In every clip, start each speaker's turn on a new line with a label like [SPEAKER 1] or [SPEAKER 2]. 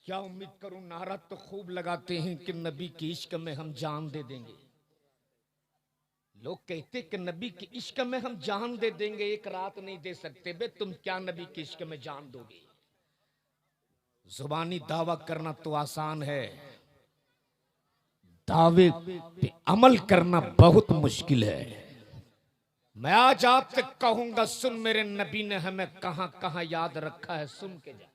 [SPEAKER 1] क्या उम्मीद करूं, नारा तो खूब लगाते हैं कि नबी के इश्क में हम जान दे देंगे। लोग कहते कि नबी के इश्क में हम जान दे देंगे, एक रात नहीं दे सकते। बे तुम क्या नबी के इश्क में जान दोगे? जुबानी दावा करना तो आसान है, दावे पे अमल करना बहुत मुश्किल है। मैं आज आपसे कहूंगा, सुन मेरे नबी ने हमें कहां कहां याद रखा है, सुन के जा।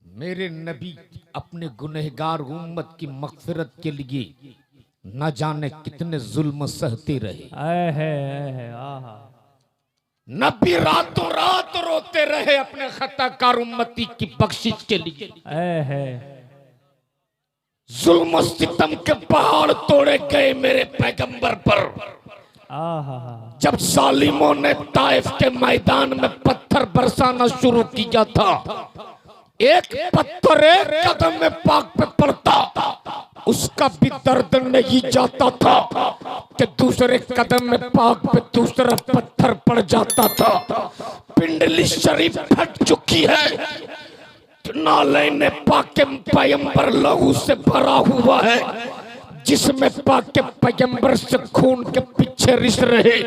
[SPEAKER 1] मेरे नबी अपने गुनहगार उम्मत की मगफिरत के लिए न जाने कितने जुल्म सहते रहे। नबी रातों रात रोते रहे अपने खताकार उम्मती की बख्शिश के लिए। जुल्म सितम के पहाड़ तोड़े गए मेरे पैगंबर पर। जब जालिमों ने ताइफ के मैदान में पत्थर बरसाना शुरू किया था, एक पत्थर एक कदम में पाक पे पड़ता, उसका भी दर्द नहीं जाता था कि दूसरे कदम में पाक पे दूसरा पत्थर पड़ जाता था। पिंडली शरीफ फट चुकी है, नाले पाक के पैगंबर लहू से भरा हुआ है, जिसमें पाक के पैगंबर से खून के पीछे रिस रहे।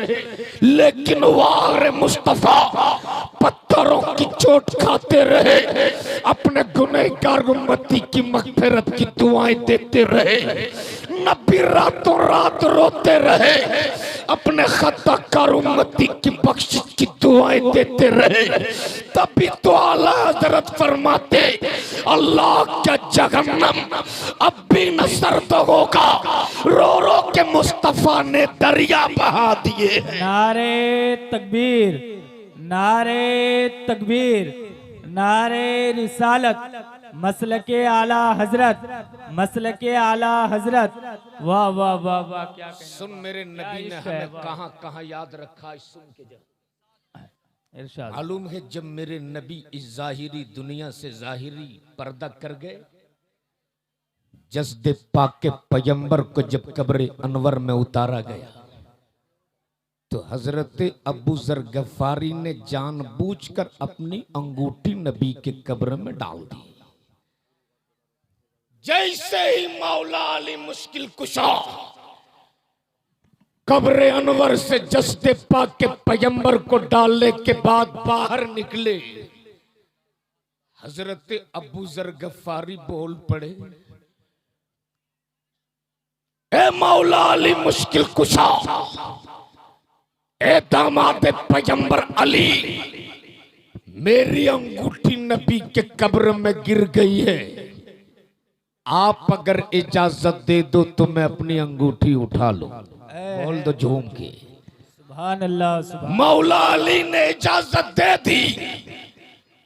[SPEAKER 1] लेकिन वार मुस्तफा पत्थरों की चोट खाते रहे, अपने गुनहगार उम्मती की मगफिरत की दुआएं देते रहे। नबी रातों रात रोते रहे, अपने खताकार उम्मती की बख्शिश की दुआएं देते रहे। तभी तो आला हजरत फरमाते, अल्लाह का जहन्नम अब भी न सर्द होगा, रो रो के मुस्तफा ने दरिया बहा दिए।
[SPEAKER 2] नारे तकबीर, नारे तकबीर, नारे रिसालत, मसलके आला हजरत, मसलके आला हजरत। वाह वाह वाह वाह, क्या कहना।
[SPEAKER 1] सुन मेरे नबी ने हमें कहां कहां याद रखा है, सुन के जा।
[SPEAKER 2] इरशाद।
[SPEAKER 1] मालूम है जब मेरे नबी इस जाहिरी दुनिया से जाहिरी पर्दा कर गए, जस्दे पाक के पैगंबर को जब कब्र अनवर में उतारा गया, तो हजरत अबू जर गफारी ने जानबूझकर अपनी अंगूठी नबी के कब्र में डाल दी। जैसे ही मौला अली मुश्किल कुशा कब्र अनवर से जस्दे पाक के पैगंबर को डालने के बाद बाहर निकले, हजरत अबू जर गफारी बोल पड़े, ए मौला अली मुश्किल कुशा, ए दामाद पैगंबर अली, मेरी अंगूठी नबी के कब्र में गिर गई है, आप अगर इजाजत दे दो तो मैं अपनी अंगूठी उठा लूं। बोल दो झूम के
[SPEAKER 2] सुभान अल्लाह, सुभान।
[SPEAKER 1] मौला अली ने इजाजत दे दी।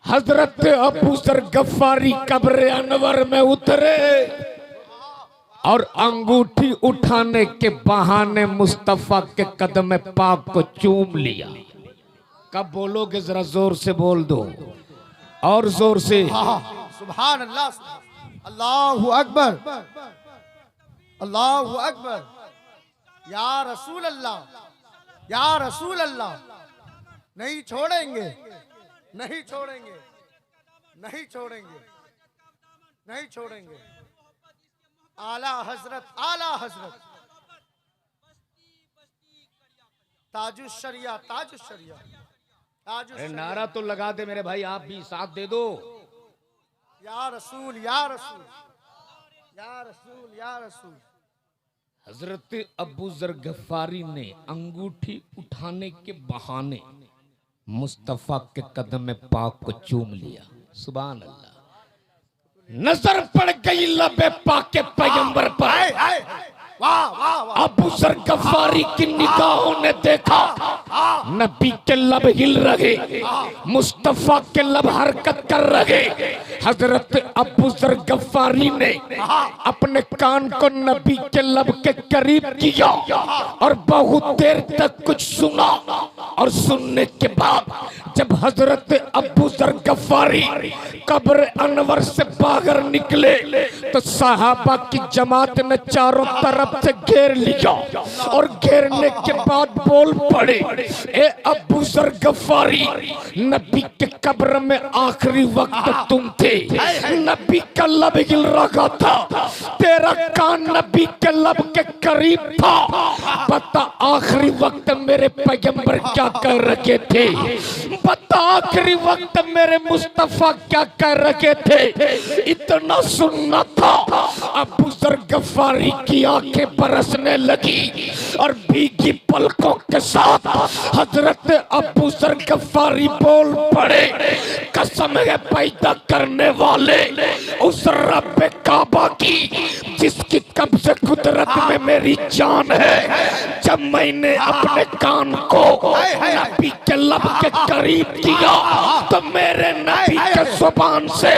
[SPEAKER 1] हजरत अबू जर गफारी कब्र अनवर में उतरे और अंगूठी उठाने के बहाने मुस्तफा के कदम पाक को चूम लिया। कब बोलोगे, जरा जोर से बोल दो, और जोर से।
[SPEAKER 3] सुभान अल्लाह, अल्लाहु अकबर, अल्लाहु अकबर। या रसूल अल्लाह, या रसूल अल्लाह। नहीं छोड़ेंगे, नहीं छोड़ेंगे, नहीं छोड़ेंगे, नहीं छोड़ेंगे। आला हजरत, आला हजरत, ताजुश शरिया, ताजुश शरिया, ताजुश शरिया।
[SPEAKER 1] नारा तो लगा दे मेरे भाई, आप भी साथ दे दो।
[SPEAKER 3] या रसूल, या रसूल, या रसूल, या रसूल।
[SPEAKER 1] हजरत अबू जर गफारी ने अंगूठी उठाने के बहाने मुस्तफा के कदम पाक को चूम लिया। सुभान अल्लाह। नजर पड़ गई लबे पाक के पैगंबर पर।
[SPEAKER 3] वाह वाह वाह।
[SPEAKER 1] अबू जर गफारी की निगाहों ने देखा, नबी के लब हिल रहे, मुस्तफा के लब हरकत कर रहे, हजरत अबू जर गफ्फारी ने अपने कान को नबी के लब के करीब किया और बहुत देर तक कुछ सुना, और सुनने के बाद जब हजरत अबू जर गफ्फारी कब्र अनवर से बाहर निकले तो सहाबा की जमात ने चारों तरफ से घेर लिया, और घेरने के बाद बोल पड़े, ए अबू जर गफ्फारी, नबी के कब्र में आखिरी वक्त तुम थे, नबी का लब हिल रहा था, तेरा कान नबी के लब के करीब था, बता आखिरी वक्त मेरे पैगंबर क्या कर रखे थे, बता आखिरी वक्त मेरे मुस्तफा क्या कर रखे थे। इतना सुनना था, अबू जर गफ्फारी की आंखें बरसने लगी और भीगी पलकों के साथ हजरत अबू जर गफ्फारी बोल पड़े, कसम है पैदा करने वाले उस रब काबा की जिसकी कब्ज़े कुदरत में मेरी जान है, जब मैंने अपने कान को नबी के लब के करीब किया तो मेरे नबी के जुबान से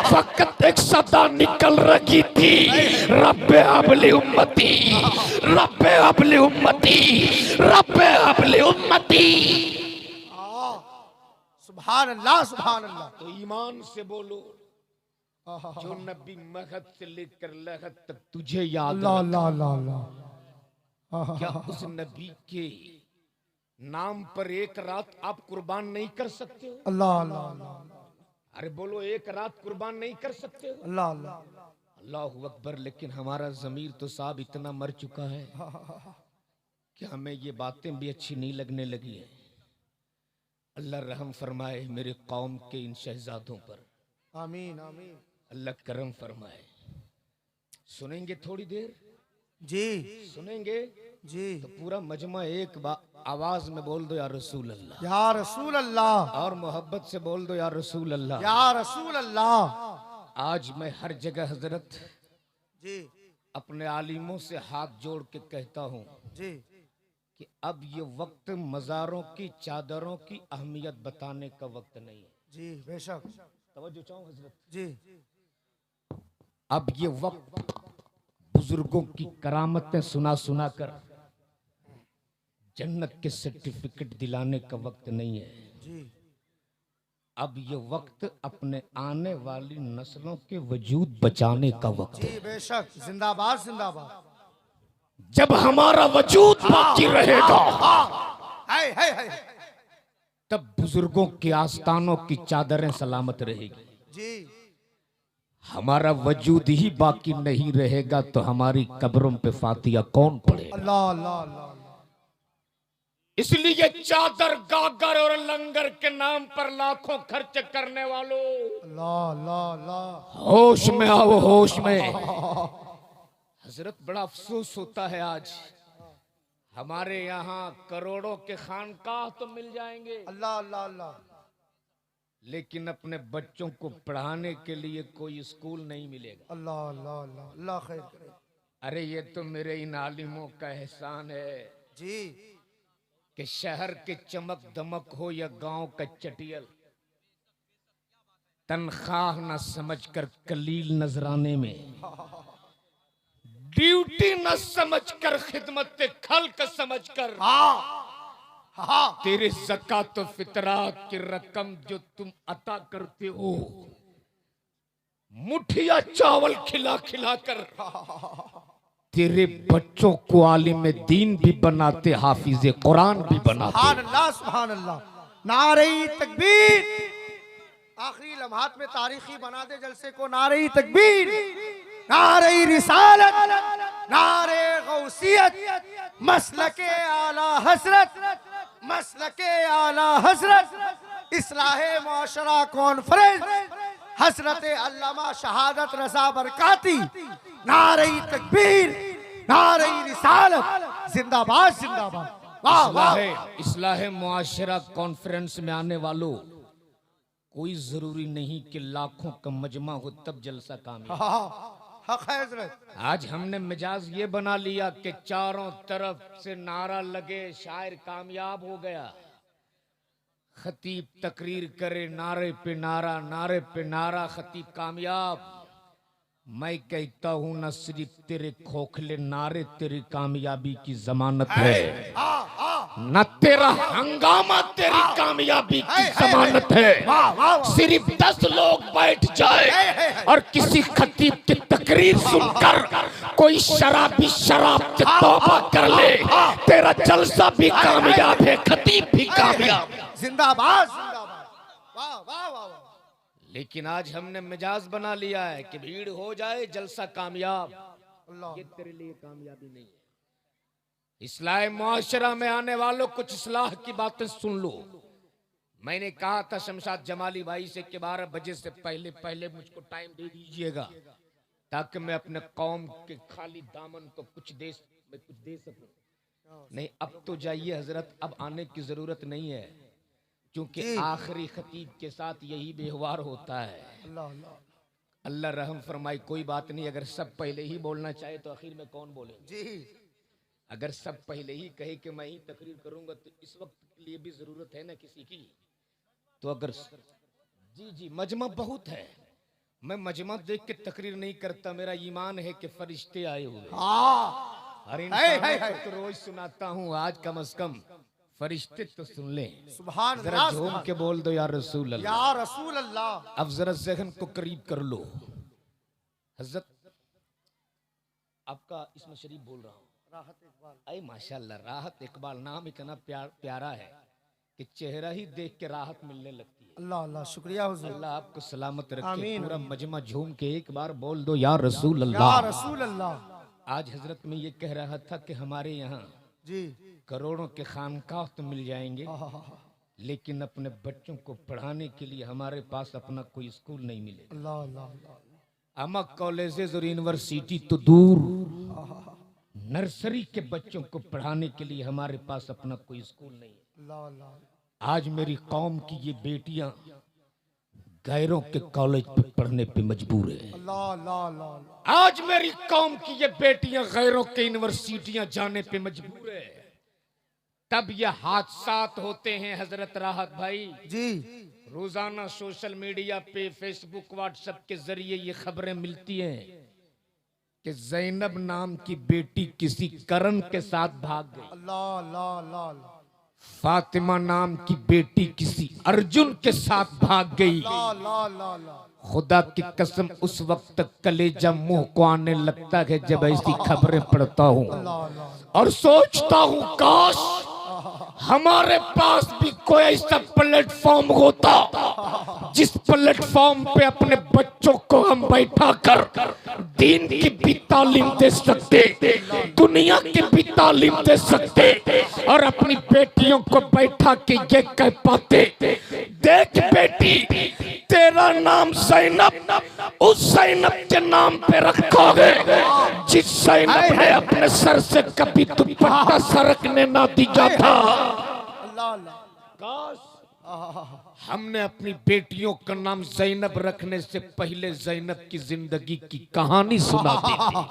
[SPEAKER 1] फकत एक सदा निकल रही थी, रब्बे हबली उम्मती, रब्बे हबली उम्मती, रब्बे हबली उम्मती।
[SPEAKER 3] सुभान अल्लाह, सुभान अल्लाह।
[SPEAKER 1] तो ईमान से बोलो, जो नबी महद से लेकर लहद तक तुझे याद
[SPEAKER 3] अल्लाह अल्लाह अल्लाह अल्लाह।
[SPEAKER 1] क्या उस नबी के नाम पर एक रात आप कुर्बान नहीं कर सकते हो?
[SPEAKER 3] अल्लाह अल्लाह अल्लाह।
[SPEAKER 1] अरे बोलो, एक रात कुर्बान नहीं कर सकते हो?
[SPEAKER 3] अल्लाह अल्लाह।
[SPEAKER 1] अल्लाहु अकबर। लेकिन हमारा ज़मीर तो साहब इतना मर चुका है कि हमें ये बातें भी अच्छी नहीं लगने लगी है। अल्लाह रहम फरमाए मेरे कौम के इन शहजादों पर,
[SPEAKER 3] आमीन आमीन।
[SPEAKER 1] अल्लाह करम फरमाए। सुनेंगे थोड़ी देर?
[SPEAKER 3] जी
[SPEAKER 1] सुनेंगे
[SPEAKER 3] जी।
[SPEAKER 1] तो पूरा मजमा एक आवाज में बोल दो या रसूल अल्लाह,
[SPEAKER 3] या रसूल अल्लाह,
[SPEAKER 1] और मोहब्बत से बोल दो या रसूल अल्लाह।
[SPEAKER 3] या रसूल अल्लाह।
[SPEAKER 1] आज मैं हर जगह हजरत
[SPEAKER 3] जी
[SPEAKER 1] अपने आलिमों से हाथ जोड़ के कहता हूँ
[SPEAKER 3] जी
[SPEAKER 1] कि अब ये वक्त मज़ारों की चादरों की अहमियत बताने का वक्त नहीं है।
[SPEAKER 3] जी बेशक।
[SPEAKER 1] तवज्जो चाहूं हजरत
[SPEAKER 3] जी।
[SPEAKER 1] अब ये वक्त बुजुर्गों की करामतें सुना सुना कर जन्नत के सर्टिफिकेट दिलाने का वक्त नहीं है।
[SPEAKER 3] जी।
[SPEAKER 1] अब ये वक्त अपने आने वाली नस्लों के वजूद बचाने का वक्त
[SPEAKER 3] जी
[SPEAKER 1] है।
[SPEAKER 3] बेशक। जिंदाबाद जिंदाबाद।
[SPEAKER 1] जब हमारा वजूद बाकी रहेगा
[SPEAKER 3] हाय हाय हाय।
[SPEAKER 1] तब बुजुर्गों के आस्थानों की चादरें सलामत रहेगी।
[SPEAKER 3] जी।
[SPEAKER 1] हमारा वजूद ही बाकी नहीं रहेगा तो हमारी कब्रों पे फातिया कौन पढ़ेगा?
[SPEAKER 3] अल्लाह अल्लाह अल्लाह।
[SPEAKER 1] इसलिए चादर गागर और लंगर के नाम पर लाखों खर्च करने वालों,
[SPEAKER 3] अल्लाह अल्लाह अल्लाह।
[SPEAKER 1] होश में आओ, होश में। हजरत बड़ा अफसोस होता है आज हमारे यहाँ करोड़ों के खानकाह तो मिल जाएंगे,
[SPEAKER 3] अल्लाह अल्लाह अल्लाह।
[SPEAKER 1] लेकिन अपने बच्चों को पढ़ाने के लिए कोई स्कूल नहीं मिलेगा।
[SPEAKER 3] अल्लाह अल्लाह अल्लाह। अल्लाह खैर करे।
[SPEAKER 1] अरे ये तो मेरे इन आलिमों का एहसान है
[SPEAKER 3] जी।
[SPEAKER 1] कि शहर के चमक दमक हो या गांव का चटियल, तनख्वाह न समझकर कलील नजराने में, ड्यूटी न समझकर खिदमत खल्क समझकर, तेरे ज़कात फितरात की रकम जो तुम अता करते हो मुठिया चावल खिला खिला कर तेरे बच्चों को आलिम दीन भी बनाते, हाफिज कुरान भी बनाते।
[SPEAKER 3] सुभान अल्लाह सुभान अल्लाह। नारे तकबीर। आखिरी लम्हात में तारीखी बना दे जलसे को। नारे तकबीर, नारे रिसालत, नारे गौसियत, मसलके आला हसरत, मसलके आला हसरत, इस्लाहे मुआशरा कॉन्फ्रेंस, हसरत अल्लामा शहादत रजा बरकाती। नारे तकबीर, नारे रिसालत, जिंदाबाद जिंदाबाद। वाह वाह।
[SPEAKER 1] इस्लाहे मुआशरा कॉन्फ्रेंस में आने वालों, कोई जरूरी नहीं कि लाखों का मजमा हो तब जलसा कामयाब। आज हमने मिजाज ये बना लिया कि चारों तरफ से नारा लगे शायर कामयाब हो गया। खतीब तकरीर करे, नारे पे नारा, नारे पे नारा, खतीब कामयाब। मैं कहता हूं न सिर्फ तेरे खोखले नारे तेरी कामयाबी की जमानत है, न तेरा हंगामा तेरी कामयाबी की जमानत है। सिर्फ 10 लोग बैठ जाए और किसी खतीब की तकरीर सुनकर कोई शराबी शराब से तौबा कर ले, तेरा जलसा भी कामयाब है, खतीब भी कामयाब।
[SPEAKER 3] जिंदाबाद जिंदाबाद, वाह वाह वाह वाह।
[SPEAKER 1] लेकिन आज हमने मिजाज बना लिया है कि भीड़ हो जाए जलसा कामयाब।
[SPEAKER 3] अल्लाह
[SPEAKER 1] ये तेरे लिए कामयाबी नहीं है। इस्लाह मुआशरा में आने वालों कुछ इस्लाह की बातें सुन लो। मैंने कहा था शमशाद जमाली भाई से कि 12 बजे से पहले पहले मुझको टाइम दे दीजिएगा ताकि मैं अपने कौम के खाली दामन को कुछ दे सकूं। नहीं, अब तो जाइए हजरत, अब आने की जरूरत नहीं है, क्योंकि आखिरी खतीब के साथ यही व्यवहार होता है।
[SPEAKER 3] अल्लाह अल्लाह
[SPEAKER 1] अल्लाह रहम फरमाए। कोई बात नहीं, अगर सब पहले ही बोलना चाहे तो आखिर में कौन बोले
[SPEAKER 3] जी।
[SPEAKER 1] अगर सब पहले ही कहे कि मैं ही तकरीर करूंगा तो इस वक्त के लिए भी जरूरत है ना किसी की। तो अगर जी जी मजमा बहुत है, मैं मजमा देख के तकरीर नहीं करता, मेरा ईमान है कि फरिश्ते आए हुए। हर इंसान को तो रोज सुनाता हूँ, आज कम से कम फरिश्ते तो सुन ले।
[SPEAKER 3] सुभान
[SPEAKER 1] जरा
[SPEAKER 3] अल्लाह,
[SPEAKER 1] झूम के बोल दो या रसूल अल्लाह।
[SPEAKER 3] या रसूल अल्लाह।
[SPEAKER 1] अब जरा जहन को करीब कर लो। हजरत आपका इसमें शरीफ बोल रहा हूँ,
[SPEAKER 3] राहत इकबाल।
[SPEAKER 1] अरे माशाल्लाह, राहत इकबाल नाम इतना प्यारा है कि चेहरा ही देख के राहत मिलने लगती है।
[SPEAKER 3] अल्लाह अल्लाह, शुक्रिया हुजूर।
[SPEAKER 1] अल्लाह आपको सलामत रखे।
[SPEAKER 3] आमीन।
[SPEAKER 1] पूरा मजमा झूम के एक बार बोल दो या रसूल
[SPEAKER 3] या
[SPEAKER 1] अल्लाह।
[SPEAKER 3] रसूल अल्लाह।
[SPEAKER 1] आज हजरत में ये कह रहा था कि हमारे यहाँ
[SPEAKER 3] जी
[SPEAKER 1] करोड़ों के खानकाह तो मिल जाएंगे, लेकिन अपने बच्चों को पढ़ाने के लिए हमारे पास अपना कोई स्कूल नहीं मिलेगा।
[SPEAKER 3] अल्लाह अल्लाह अल्लाह।
[SPEAKER 1] अमा कॉलेजेस और यूनिवर्सिटी तो दूर, नर्सरी के बच्चों को पढ़ाने के लिए हमारे पास अपना कोई स्कूल नहीं है।
[SPEAKER 3] अल्लाह अल्लाह।
[SPEAKER 1] आज मेरी कौम की ये बेटियां गैरों के कॉलेज पे पढ़ने पे मजबूर है।
[SPEAKER 3] अल्लाह अल्लाह अल्लाह।
[SPEAKER 1] आज मेरी कौम की ये बेटियां गैरों के यूनिवर्सिटियां जाने पे मजबूर है। तब ये हादसात होते हैं हजरत राहत भाई
[SPEAKER 3] जी।
[SPEAKER 1] रोजाना सोशल मीडिया पे, फेसबुक, व्हाट्सएप के जरिए ये खबरें मिलती हैं कि जैनब नाम की बेटी किसी करण के साथ भाग गई,
[SPEAKER 3] अल्लाह अल्लाह अल्लाह।
[SPEAKER 1] फातिमा नाम की बेटी किसी अर्जुन के साथ भाग गई।
[SPEAKER 3] अल्लाह अल्लाह अल्लाह।
[SPEAKER 1] खुदा की कसम उस वक्त तक कलेजा मुंह को आने लगता है जब ऐसी खबरें पढ़ता हूँ और सोचता हूँ काश हमारे पास भी कोई ऐसा प्लेटफॉर्म होता जिस प्लेटफॉर्म पे अपने बच्चों को हम बैठा कर दीन की भी तालीम दे सकते, दुनिया की भी तालीम दे सकते और अपनी बेटियों को बैठा के ये कह पाते, देख बेटी तेरा नाम जैनब उस जैनब के नाम पे रखा है जिस जैनब ने अपने सर से कभी दुपट्टा सरकने ना दिया था। काश हमने अपनी बेटियों का नाम जैनब रखने से पहले जैनब की जिंदगी की कहानी सुना दी थी।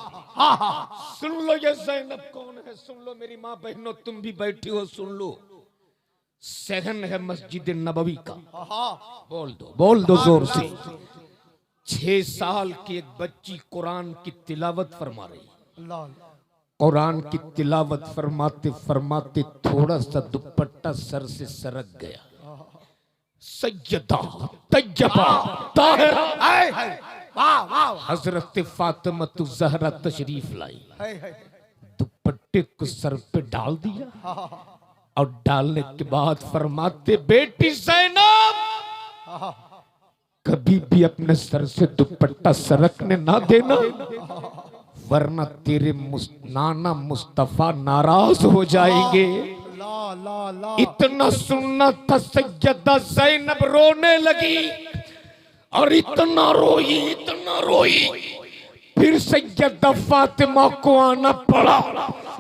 [SPEAKER 1] सुन लो ये जैनब कौन है, सुन लो मेरी माँ बहनों, तुम भी बैठी हो सुन लो। सहन है मस्जिद नबवी का, बोल दो जोर से। 6 साल की एक बच्ची कुरान की तिलावत फरमा रही। कुरान की तिलावत फरमाते फरमाते थोड़ा सा दुपट्टा सर से सरक गया। सैयदा तैयबा ताहिरा हजरत फातिमा ज़हरा तशरीफ लाई, दुपट्टे को सर पे डाल दिया और डालने के बाद फरमाते बेटी ज़ैनब कभी भी अपने सर से दुपट्टा सरकने ना देना, वरना तेरे नाना मुस्तफा नाराज हो जाएंगे। इतना सुनना था, सैयदा ज़ैनब रोने लगी और इतना रोई फिर सैयदा फातिमा को आना पड़ा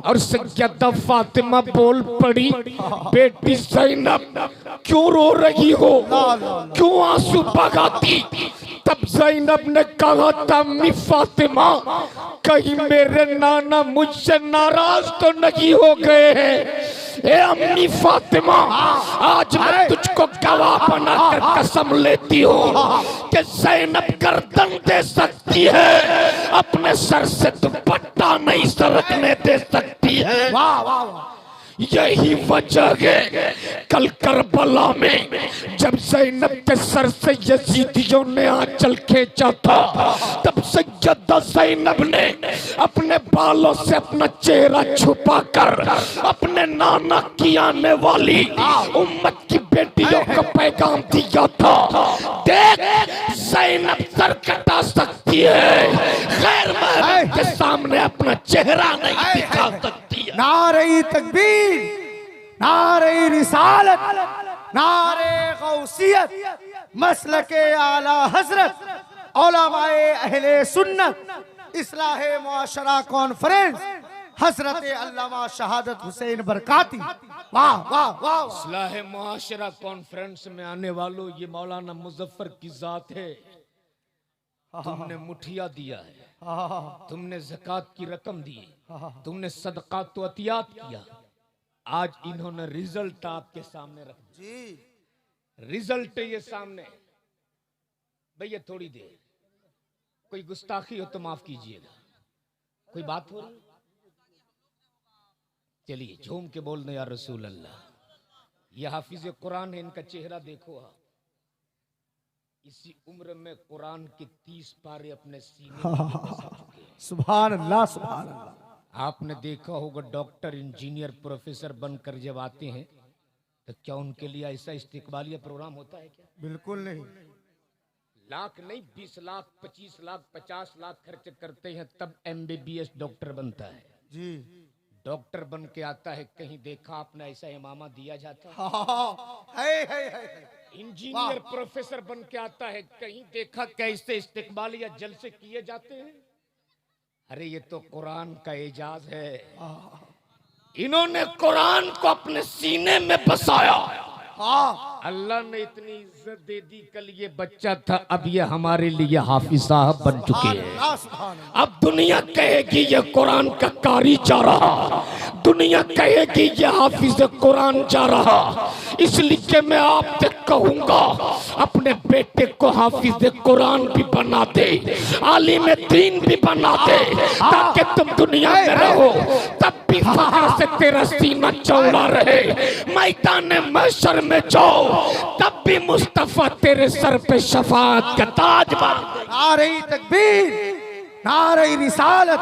[SPEAKER 1] और सैयदा फातिमा बोल पड़ी, बेटी ज़ैनब क्यों रो रही हो, क्यों आंसू बहाती। तब ज़ैनब ने कहा था, अम्मी फातिमा कहीं मेरे नाना मुझसे नाराज तो नहीं हो गए हैं, ए अम्मी फातिमा, आज मैं तुझको गवाह बनाकर कसम लेती हूँ कि ज़ैनब गर्दन दे सकती है, अपने सर से दुपट्टा नहीं सरकने दे सकती है।
[SPEAKER 3] वाह वाह वाह।
[SPEAKER 1] यही वजह है कल करबला में जब ज़ैनब के सर से यजीदियों ने आंचल खींचा था, तब सैयदा ज़ैनब ने अपने बालों से अपना चेहरा छुपाकर अपने नाना की आने वाली उम्मत की बेटियों को पैगाम दिया था, देख ज़ैनब सर कटा सकती है, गैर महरम के सामने अपना चेहरा नहीं दिखा सकती है।
[SPEAKER 3] नारे तकबीर, नारे रिसालत, नारे गौसियत, मसलके आला हजरत, उलमाए अहले सुन्नत, इस्लाहे मुआशरा कॉन्फ्रेंस, हजरत अल्लामा शहादत हुसैन बरकाती। वाह वाह वाह।
[SPEAKER 1] इस्लाह मुआशरा कॉन्फ्रेंस में आने वालों, ये मौलाना मुजफ्फर की जात है। तुमने मुठिया दिया है, तुमने ज़कात की रकम दी, तुमने सदक़ात तो अतियात किया, आज इन्होंने रिजल्ट आपके सामने रख दिया।
[SPEAKER 3] जी
[SPEAKER 1] रिजल्ट ये सामने। भैया थोड़ी देर, कोई गुस्ताखी हो तो माफ कीजिएगा, कोई बात हो रही, चलिए झूम के बोल दे या रसूल अल्लाह। ये हाफिज कुरान है, इनका चेहरा देखो आप, इसी उम्र में कुरान के 30 पारे अपने सीने में बसा चुके हैं।
[SPEAKER 3] सुभान अल्लाह, सुभान अल्लाह।
[SPEAKER 1] आपने देखा होगा डॉक्टर, इंजीनियर, प्रोफेसर बनकर जब आते हैं तो क्या उनके लिए ऐसा इस्तिकबालिया प्रोग्राम होता है क्या?
[SPEAKER 3] बिल्कुल नहीं।
[SPEAKER 1] लाख नहीं, 20 लाख, 25 लाख, 50 लाख खर्च करते हैं तब MBBS डॉक्टर बनता है।
[SPEAKER 3] जी
[SPEAKER 1] डॉक्टर बन के आता है, कहीं देखा आपने ऐसा इमामा दिया जाता है?
[SPEAKER 3] है।
[SPEAKER 1] इंजीनियर प्रोफेसर बन के आता है, कहीं देखा कैसे इस्तिकबालिया जलसे किए जाते हैं? अरे ये तो कुरान का एजाज है। इन्होंने कुरान को अपने सीने में बसाया। अल्लाह ने इतनी इज्जत दे दी, कल ये बच्चा था, अब ये हमारे लिए हाफिज साहब बन चुके हैं। अब दुनिया कहेगी ये कुरान का कारी जा रहा, दुनिया कहेगी ये हाफिज कुरान जा रहा। इसलिए मैं आपसे कहूंगा अपने बेटे को हाफिज कुरान भी बना दे, आलिम दीन भी बना दे, ताकि तुम दुनिया में रहो तब भी फख्र से तेरा सीना चौड़ा रहे, मैदान महशर में जाओ तब भी मुस्तफा तेरे सर पे शफाअत का ताज बांधे।
[SPEAKER 3] नारे तकबीर, नारे रिसालत,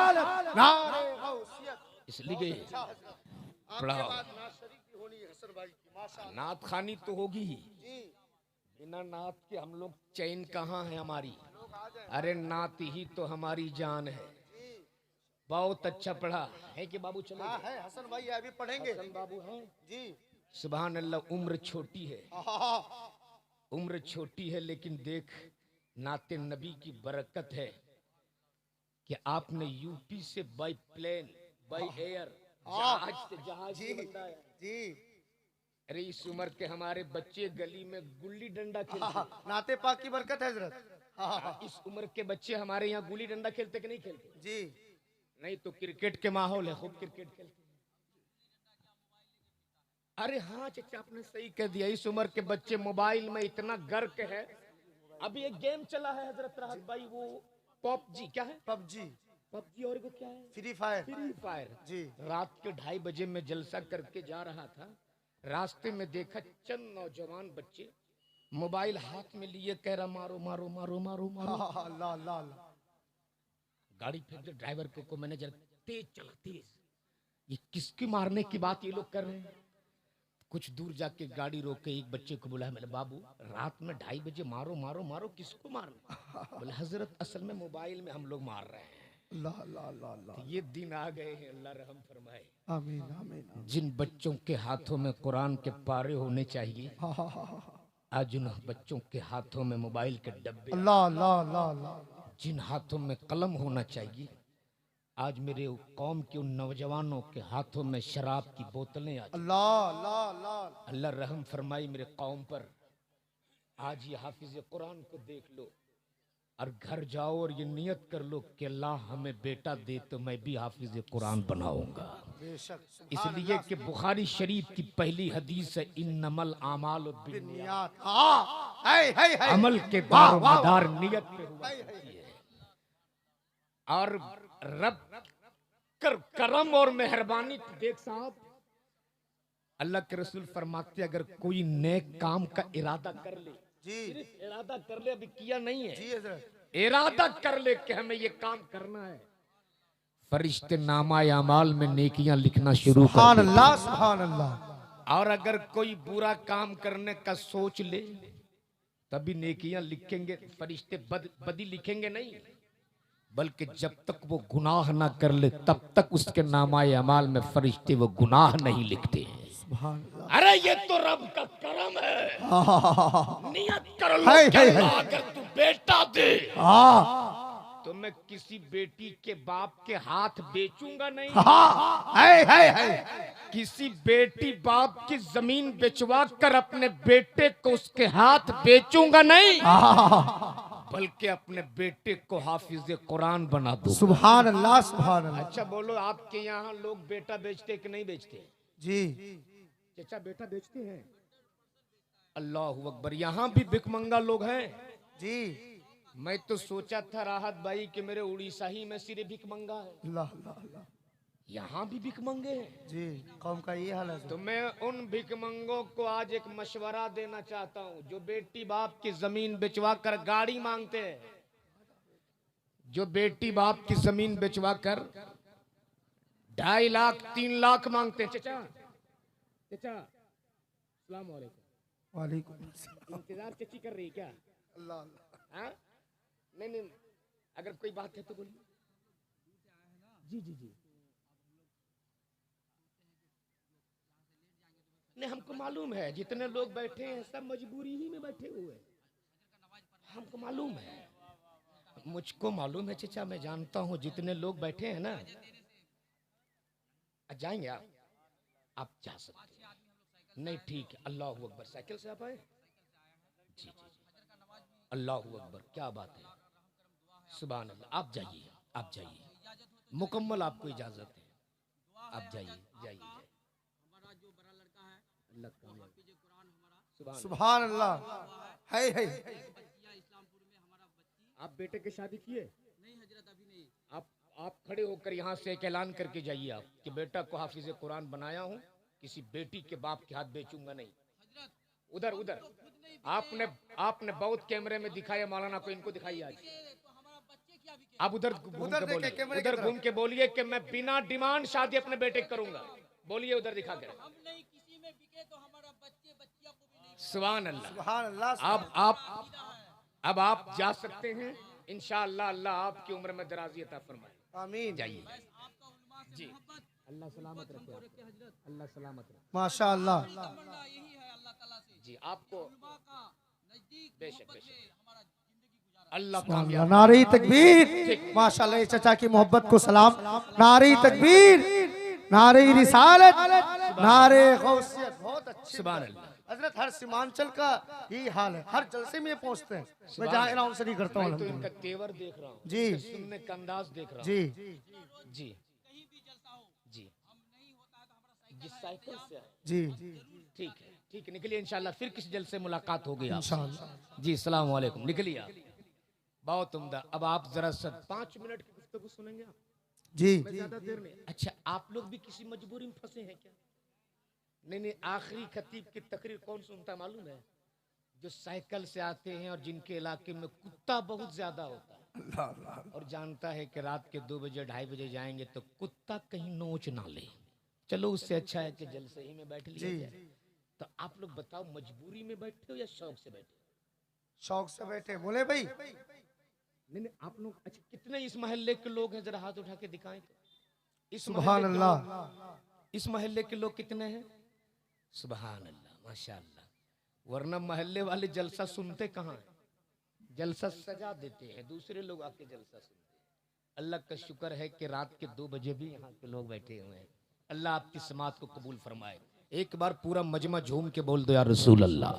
[SPEAKER 3] नारे गौसियत।
[SPEAKER 1] इसलिए पढ़ाओ, नात खानी तो होगी ही, बिना नात के हम लोग चैन कहाँ है हमारी? अरे नात ही तो हमारी जान है। बहुत अच्छा पढ़ा है कि बाबू? चलो
[SPEAKER 3] है हसन भाई, अभी पढ़ेंगे।
[SPEAKER 1] बाबू हैं
[SPEAKER 3] जी
[SPEAKER 1] सुभान अल्लाह। उम्र छोटी है, उम्र छोटी है, लेकिन देख नाते नबी की बरकत है कि आपने यूपी से बाई प्लेन, बाई एयर, जहाज से जहाज
[SPEAKER 3] जी
[SPEAKER 1] बनाया।
[SPEAKER 3] जी।
[SPEAKER 1] अरे इस उम्र के हमारे बच्चे गली में गुल्ली डंडा खेलते,
[SPEAKER 3] नाते पाक की बरकत है हजरत।
[SPEAKER 1] इस उम्र के बच्चे हमारे यहाँ गुल्ली डंडा खेलते कि नहीं खेलते?
[SPEAKER 3] जी
[SPEAKER 1] नहीं तो क्रिकेट के माहौल है, खूब क्रिकेट खेलते हैं। अरे हाँ चाचा, आपने सही कह दिया, इस उम्र के बच्चे मोबाइल में इतना गर्क है। अभी एक गेम चला है हजरत राहत भाई, वो पबजी, क्या है?
[SPEAKER 3] पबजी,
[SPEAKER 1] पबजी और वो क्या है?
[SPEAKER 3] Free fire.
[SPEAKER 1] Free fire.
[SPEAKER 3] जी
[SPEAKER 1] रात के 2:30 बजे में जलसा करके जा रहा था, रास्ते में देखा चंद नौजवान बच्चे मोबाइल हाथ में लिए, कह रहा मारो मारो मारो मारो मारो।
[SPEAKER 3] अल्लाह अल्लाह अल्लाह।
[SPEAKER 1] गाड़ी फेंक दे ड्राइवर को मैनेजर, तेज चला तेज, ये किसकी मारने की बात ये लोग कर रहे हैं? कुछ दूर जाके गाड़ी रोक के एक बच्चे को बुलाया, मैंने बाबू रात में 2:30 बजे मारो मारो मारो, किसको मारना? बोले हजरत असल में मोबाइल में हम लोग मार रहे हैं।
[SPEAKER 3] अल्लाह अल्लाह अल्लाह अल्लाह।
[SPEAKER 1] ये दिन आ गए हैं, अल्लाह रहम फरमाए।
[SPEAKER 3] आमीन आमीन।
[SPEAKER 1] जिन बच्चों के हाथों में कुरान के पारे होने चाहिए, आज उन बच्चों के हाथों में मोबाइल के डब्बे,
[SPEAKER 3] अल्लाह अल्लाह अल्लाह अल्लाह।
[SPEAKER 1] जिन हाथों में कलम होना चाहिए, आज मेरे कौम के उन नौजवानों के हाथों में शराब की बोतलें आ।
[SPEAKER 3] अल्लाह अल्लाह अल्लाह।
[SPEAKER 1] अल्लाह रहम फरमाई मेरे कौम पर। आज ये हाफिज कुरान को देख लो, और घर जाओ और ये नियत कर लो कि अल्लाह हमें बेटा दे तो मैं भी हाफिज कुरान बनाऊंगा।
[SPEAKER 3] बेशक
[SPEAKER 1] इसलिए कि बुखारी शरीफ की पहली हदीस है, इन्नमल आमाल बिन्नियात।
[SPEAKER 3] नियत हाँ है
[SPEAKER 1] अमल के
[SPEAKER 3] वाह,
[SPEAKER 1] दारो
[SPEAKER 3] वाह,
[SPEAKER 1] मदार नियत पे हुआ करती है। और रब कर करम और मेहरबानी देख साहब, अल्लाह के रसूल फरमाते अगर कोई नेक काम का इरादा कर ले,
[SPEAKER 3] जी
[SPEAKER 1] सिर्फ इरादा कर ले, अभी किया नहीं है,
[SPEAKER 3] जी हजरत
[SPEAKER 1] इरादा कर ले कि हमें ये काम करना है, फरिश्ते नामा अमाल में नेकियां लिखना शुरू कर
[SPEAKER 3] सुभान
[SPEAKER 1] देते।
[SPEAKER 3] अल्लाह सुभान अल्लाह।
[SPEAKER 1] और अगर कोई बुरा काम करने का सोच ले तभी नेकियां लिखेंगे फरिश्ते, बदी लिखेंगे नहीं, बल्कि जब तक वो गुनाह ना कर ले तब तक उसके नामाए अमाल में फरिश्ते वो गुनाह नहीं लिखते हैं।
[SPEAKER 3] सुभान अल्लाह।
[SPEAKER 1] अरे ये तो रब का करम है। नियत कर लो
[SPEAKER 3] है,
[SPEAKER 1] कि
[SPEAKER 3] है,
[SPEAKER 1] अल्लाह अगर तू बेटा दे तो मैं किसी बेटी के बाप के हाथ बेचूंगा नहीं,
[SPEAKER 3] है
[SPEAKER 1] किसी बेटी बाप की जमीन बेचवा कर अपने बेटे को उसके हाथ बेचूंगा नहीं, बल्कि अपने बेटे को हाफिज कुरान बना दूं।
[SPEAKER 3] सुभान अल्लाह सुभान अल्लाह।
[SPEAKER 1] अच्छा बोलो, आपके यहाँ लोग बेटा बेचते कि नहीं बेचते?
[SPEAKER 3] जी
[SPEAKER 1] चाचा बेटा बेचते हैं? अल्लाह अकबर। यहाँ भी भिखमंगा लोग हैं।
[SPEAKER 3] जी
[SPEAKER 1] मैं तो सोचा था राहत भाई कि मेरे उड़ीसा ही में सिर्फ भिखमंगा है,
[SPEAKER 3] अल्लाह अल्लाह अल्लाह।
[SPEAKER 1] यहाँ भी भिखमंगे हैं।
[SPEAKER 3] जी कौम का ये हाल है।
[SPEAKER 1] तो मैं उन भिखमंगों को आज एक मशवरा देना चाहता हूँ जो बेटी बाप की जमीन बेचवा कर गाड़ी मांगते हैं, जो बेटी बाप की जमीन बेचवा कर 2.5 लाख 3 लाख मांगते हैं। चाचा चाचा अस्सलाम वालेकुम।
[SPEAKER 3] वालेकुम अस्सलाम।
[SPEAKER 1] इंतजार चची कर रही है क्या?
[SPEAKER 3] अल्लाह अल्लाह।
[SPEAKER 1] हाँ? नहीं अगर कोई बात है तो बोलिए। जी जी जी नहीं, हमको मालूम है जितने लोग बैठे हैं सब मजबूरी ही में बैठे हुए हैं, हमको मालूम है, मुझको मालूम है चचा, मैं जानता हूँ जितने लोग बैठे हैं ना। जाएंगे आप जा सकते हैं। नहीं ठीक है, अल्लाह अकबर। साइकिल से आप आए? जी जी अल्लाह अकबर, क्या बात है, सुभान अल्लाह। आप जाइए, आप जाइए, मुकम्मल आपको इजाजत है, आप जाइए जाइए।
[SPEAKER 3] सुभान अल्लाह। है
[SPEAKER 1] आप बेटे की शादी किए? नहीं हजरत, अभी नहीं। आप खड़े होकर यहाँ से एक ऐलान करके जाइए आप कि बेटा को हाफिज कुरान बनाया हूँ, किसी बेटी के बाप के हाथ बेचूंगा नहीं। उधर उधर आपने बहुत कैमरे में दिखाया मौलाना को, इनको दिखाइए आज। आप उधर घूम के बोलिए कि मैं बिना डिमांड शादी अपने बेटे करूंगा। बोलिए उधर दिखा कर। सुभान अल्लाह
[SPEAKER 3] सुभान अल्लाह।
[SPEAKER 1] अब आप जा सकते हैं इंशाअल्लाह। अल्लाह आपकी उम्र में दराजी अता फरमाए।
[SPEAKER 3] आमीन।
[SPEAKER 1] जाइए जी, अल्लाह सलामत रखे, अल्लाह सलामत रखे।
[SPEAKER 3] माशाअल्लाह।
[SPEAKER 1] जी आपको बेशक अल्लाह कामयाब।
[SPEAKER 3] नारी तकबीर। माशाअल्लाह। ये चचा की मोहब्बत को सलाम। नारी तकबीर, नारी रिसालत, नारे गौसियत। बहुत अच्छे।
[SPEAKER 1] सुभान अल्लाह।
[SPEAKER 3] हजरत हर सीमांचल का यही हाल है, हर जलसे में ये पहुंचते हैं। मैं जहाँ इनाम से नहीं करता हूँ।
[SPEAKER 1] मैं तो इनका तेवर देख रहा हूँ
[SPEAKER 3] जी,
[SPEAKER 1] सुनने का अंदाज देख रहा हूँ।
[SPEAKER 3] जी
[SPEAKER 1] जी जी जिस साइकिल से
[SPEAKER 3] जी
[SPEAKER 1] ठीक है, निकलिए इंशाल्लाह। फिर किसी जलसे मुलाकात होगी आपसे।
[SPEAKER 3] इंशाअल्लाह।
[SPEAKER 1] जी अस्सलाम वालेकुम। निकलिए आप। बहुत उम्दा। अब आप जरा 5 मिनट की गुफ्तगू सुनेंगे आप?
[SPEAKER 3] जी
[SPEAKER 1] ज्यादा देर नहीं। अच्छा, आप लोग भी किसी मजबूरी में फंसे हैं क्या? नहीं, आखिरी खतीब की तकरीर कौन सुनता मालूम है? जो साइकिल से आते हैं और जिनके इलाके में कुत्ता बहुत ज्यादा होता है और जानता है कि रात के 2 बजे 2:30 बजे जाएंगे तो कुत्ता कहीं नोच ना ले। चलो उससे अच्छा है कि जलसे ही में बैठ लिया जाए। तो आप लोग बताओ, मजबूरी में बैठे हो या शौक से बैठे?
[SPEAKER 3] शौक से बैठे। बोले भाई।
[SPEAKER 1] नहीं आप लोग अच्छा कितने इस मोहल्ले के लोग हैं, जरा हाथ उठा के दिखाएं तो। इस
[SPEAKER 3] सुभान अल्लाह।
[SPEAKER 1] इस मोहल्ले के लोग कितने हैं? सुभान अल्लाह, माशाअल्लाह। वरना मोहल्ले वाले जलसा सुनते कहाँ हैं? जलसा सजा देते हैं, दूसरे लोग आके जलसा सुनते हैं। अल्लाह का शुक्र है कि रात के 2 बजे भी यहाँ के लोग बैठे हुए हैं। अल्लाह आपकी समात को कबूल फरमाए। एक बार पूरा मजमा झूम के बोल दो या रसूल अल्लाह।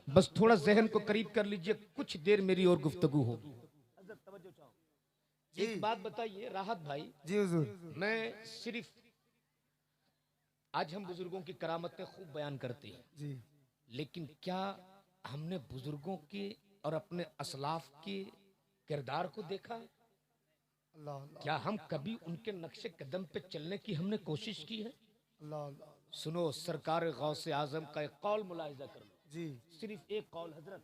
[SPEAKER 1] बस थोड़ा जहन को करीब कर लीजिए, कुछ देर मेरी और गुफ्तगू होगी। एक बात बताइए राहत भाई,
[SPEAKER 3] जी हुजूर।
[SPEAKER 1] मैं सिर्फ आज हम बुजुर्गों की करामतें खूब बयान करते हैं,
[SPEAKER 3] जी
[SPEAKER 1] लेकिन क्या हमने बुजुर्गों के और अपने असलाफ के किरदार को देखा?
[SPEAKER 3] अल्लाह अल्लाह
[SPEAKER 1] क्या हम कभी उनके नक्शे कदम पे चलने की हमने कोशिश की है?
[SPEAKER 3] अल्लाह अल्लाह।
[SPEAKER 1] सुनो, सरकार गौसे आजम का एक कौल मुलाहिजा कर लो,
[SPEAKER 3] जी
[SPEAKER 1] सिर्फ एक कौल हजरत।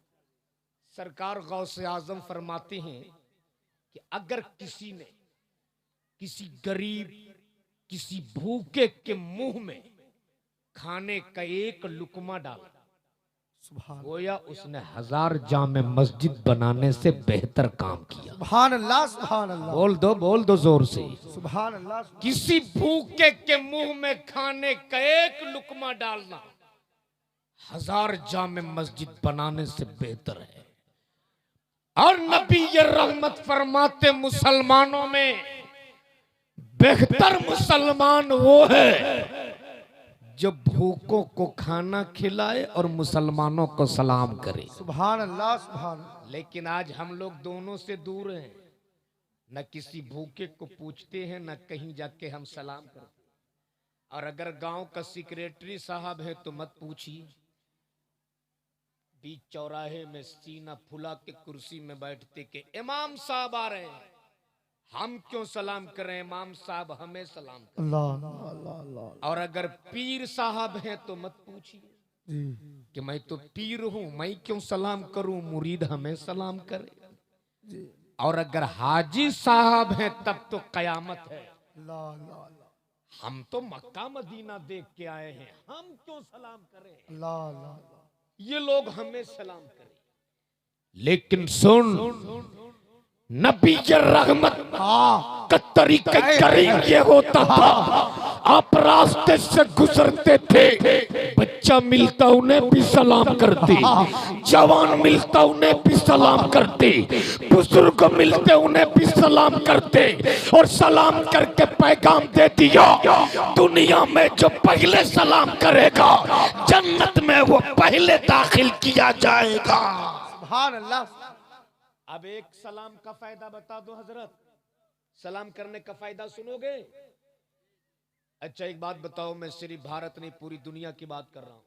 [SPEAKER 1] सरकार गौसे आजम फरमाते हैं कि अगर किसी ने किसी गरीब, किसी भूखे के मुंह में खाने का एक लुकमा डाला,
[SPEAKER 3] सुभान
[SPEAKER 1] गोया उसने 1000 जामे मस्जिद बनाने से बेहतर काम किया।
[SPEAKER 3] सुभान अल्लाह सुभान अल्लाह
[SPEAKER 1] बोल दो जोर से।
[SPEAKER 3] सुभान अल्लाह।
[SPEAKER 1] किसी भूखे के मुंह में खाने का एक लुकमा डालना 1000 जामे मस्जिद बनाने से बेहतर है। और नबी ये रहमत फरमाते, मुसलमानों में बेहतर मुसलमान वो है जो भूखों को खाना खिलाए और मुसलमानों को सलाम करे।
[SPEAKER 3] सुभान अल्लाह सुभान अल्लाह।
[SPEAKER 1] लेकिन आज हम लोग दोनों से दूर हैं, न किसी भूखे को पूछते हैं, न कहीं जाके हम सलाम करते हैं। और अगर गांव का सेक्रेटरी साहब है तो मत पूछिए, बीच चौराहे में सीना फुला के कुर्सी में बैठते के इमाम साहब आ रहे हैं, हम क्यों सलाम करें, इमाम साहब हमें सलाम करें।
[SPEAKER 3] अल्लाह अल्लाह अल्लाह।
[SPEAKER 1] और अगर पीर साहब हैं तो मत पूछिए
[SPEAKER 3] जी
[SPEAKER 1] कि मैं तो पीर हूं, मैं क्यों सलाम करूं, मुरीद हमें सलाम करे।
[SPEAKER 3] जी
[SPEAKER 1] और अगर हाजी साहब हैं तब तो कयामत है।
[SPEAKER 3] अल्लाह अल्लाह अल्लाह।
[SPEAKER 1] हम तो मक्का मदीना देख के आए हैं, हम क्यों सलाम करें,
[SPEAKER 3] अल्लाह अल्लाह।
[SPEAKER 1] ये लोग हमें सलाम करें। लेकिन सुन, नबी ये रहमत का तरीका करीम ये होता था, आप रास्ते से गुजरते थे, बच्चा मिलता उन्हें भी सलाम करते, जवान मिलता उन्हें भी सलाम करते, बुजुर्ग मिलते उन्हें भी सलाम करते, और सलाम करके पैगाम दे दिया, दुनिया में जो पहले सलाम करेगा जन्नत में वो पहले दाखिल किया जाएगा।
[SPEAKER 3] सुभान अल्लाह।
[SPEAKER 1] अब एक सलाम का फायदा बता दो हजरत, सलाम करने का फायदा सुनोगे? अच्छा एक बात बताओ, मैं सिर्फ भारत नहीं पूरी दुनिया की बात कर रहा हूं।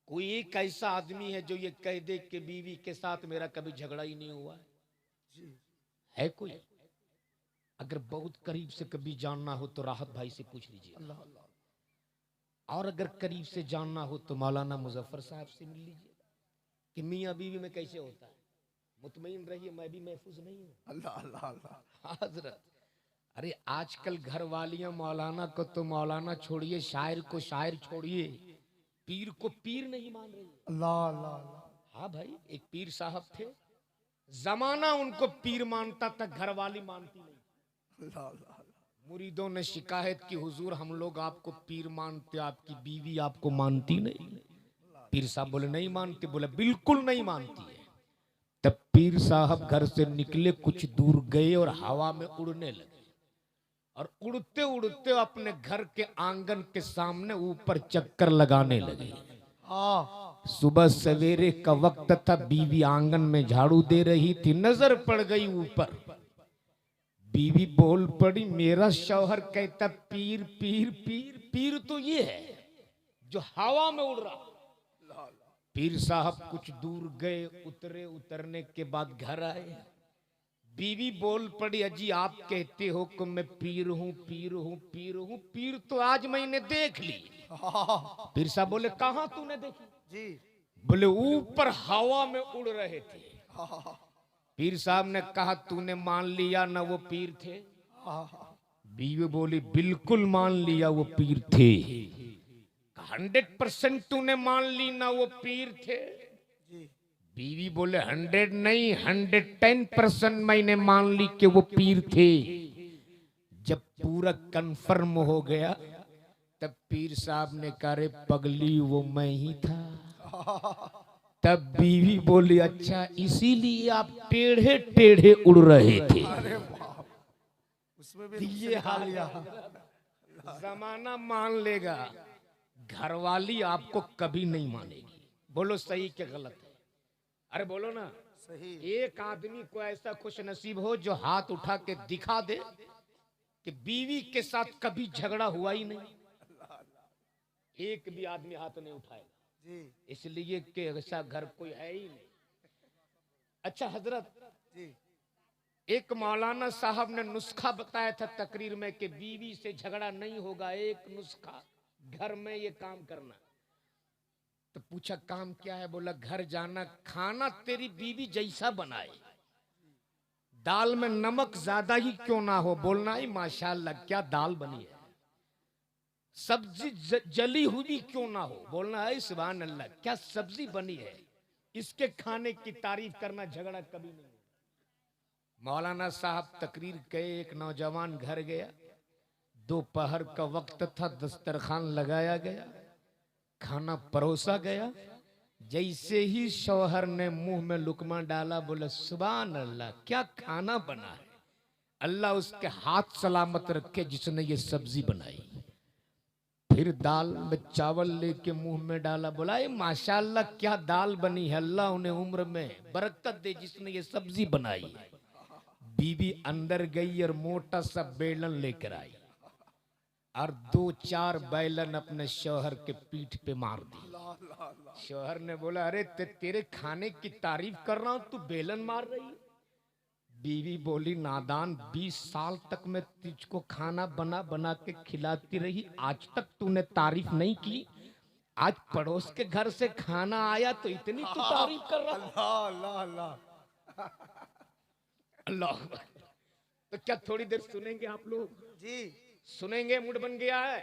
[SPEAKER 1] कोई एक ऐसा आदमी है जो ये कह दे कि बीवी के साथ मेरा कभी झगड़ा ही नहीं हुआ है कोई? अगर बहुत करीब से कभी जानना हो तो राहत भाई से पूछ लीजिए,
[SPEAKER 3] अल्लाह अल्लाह।
[SPEAKER 1] और अगर करीब से जानना हो तो मौलाना मुजफ्फर साहब से मिल लीजिए कि मियाँ बीवी में कैसे होता है। मुतमईन रहिए, मैं भी महफूज नहीं हूँ।
[SPEAKER 3] अल्लाह अल्लाह अल्लाह।
[SPEAKER 1] हजरत, अरे आजकल घर वालियां मौलाना को तो मौलाना छोड़िए, शायर को शायर छोड़िए, पीर को पीर नहीं मान रही।
[SPEAKER 3] अल्लाह अल्लाह अल्लाह।
[SPEAKER 1] हाँ भाई, एक पीर साहब थे, जमाना उनको पीर मानता था, घर वाली मानती नहीं।
[SPEAKER 3] अल्लाह अल्लाह।
[SPEAKER 1] मुरीदों ने शिकायत की, हुजूर हम लोग आपको पीर मानते, आपकी बीवी आपको मानती नहीं। पीर साहब बोले नहीं मानती, बोले बिल्कुल नहीं मानती है। तब पीर साहब घर से निकले, कुछ दूर गए और हवा में उड़ने लगे, और उड़ते उड़ते अपने घर के आंगन के सामने ऊपर चक्कर लगाने लगे। सुबह सवेरे का वक्त था, बीवी आंगन में झाड़ू दे रही थी, नजर पड़ गई ऊपर। बीवी बोल पड़ी, मेरा शौहर कहता पीर पीर पीर, पीर तो ये है जो हवा में उड़ रहा। पीर साहब कुछ दूर गए, उतरे, उतरने के बाद घर आए। बीवी बोल पड़ी, अजी आप कहते हो कि मैं पीर हूँ पीर हूँ पीर हूँ, पीर तो आज मैंने देख ली। पीर साहब बोले कहाँ तूने देखी?
[SPEAKER 3] जी
[SPEAKER 1] बोले ऊपर हवा में उड़ रहे थे। पीर साहब ने कहा तूने मान लिया ना वो पीर थे? बीवी बोली बिल्कुल मान लिया वो पीर थे। 100% तूने मान ली ना वो पीर थे? बीवी बोले 100 नहीं 110% मैंने मान ली कि वो पीर थे। जब पूरा कंफर्म हो गया तब पीर साहब ने कहा रे पगली वो मैं ही था। तब बीवी बोली अच्छा इसीलिए आप टेढ़े टेढ़े उड़ रहे थे।
[SPEAKER 3] उसमें भी
[SPEAKER 1] ये हाल जमाना मान लेगा, घरवाली आपको कभी नहीं मानेगी। बोलो सही के गलत है? अरे बोलो ना।
[SPEAKER 3] सही।
[SPEAKER 1] एक आदमी को ऐसा खुश नसीब हो जो हाथ उठा के दिखा दे कि बीवी के साथ कभी झगड़ा हुआ ही नहीं। एक भी आदमी हाथ नहीं उठाएगा
[SPEAKER 3] जी
[SPEAKER 1] इसलिए कि ऐसा घर कोई है ही नहीं। अच्छा हजरत,
[SPEAKER 3] जी
[SPEAKER 1] एक मौलाना साहब ने नुस्खा बताया था तकरीर में कि बीवी से झगड़ा नहीं होगा, एक नुस्खा, घर में ये काम करना। तो पूछा काम क्या है? बोला घर जाना, खाना तेरी बीवी जैसा बनाए, दाल में नमक ज्यादा ही क्यों ना हो, बोलना ही माशाल्लाह क्या दाल बनी है। सब्जी जली हुई क्यों ना हो, बोलना है सुभान अल्लाह क्या सब्जी बनी है। इसके खाने की तारीफ करना, झगड़ा कभी नहीं। मौलाना साहब तकरीर गए, एक नौजवान घर गया, दोपहर का वक्त था, दस्तरखान लगाया गया, खाना परोसा गया। जैसे ही शौहर ने मुंह में लुकमा डाला, बोला सुभान अल्लाह क्या खाना बना है, अल्लाह उसके हाथ सलामत रखे जिसने ये सब्जी बनाई। फिर दाल में चावल लेके मुंह में डाला, बोला ये माशाल्लाह क्या दाल बनी है, अल्लाह उन्हें उम्र में बरकत दे जिसने ये सब्जी बनाई है। बीवी अंदर गई और मोटा सा बेलन लेकर आई और 2-4 बैलन अपने शौहर के पीठ पे मार दी। शौहर ने बोला अरे तेरे खाने की तारीफ कर रहा हूं, तू बेलन मार रही है। बीवी बोली नादान, 20 साल तक मैं तुझको खाना बना बना के खिलाती रही, आज तक तूने तारीफ नहीं की, आज पड़ोस के घर से खाना आया तो इतनी तू तारीफ कर रहा।
[SPEAKER 3] अल्लाह अल्लाह
[SPEAKER 1] अल्लाह। तो क्या थोड़ी देर सुनेंगे आप लोग?
[SPEAKER 3] जी
[SPEAKER 1] सुनेंगे? मूड बन गया है?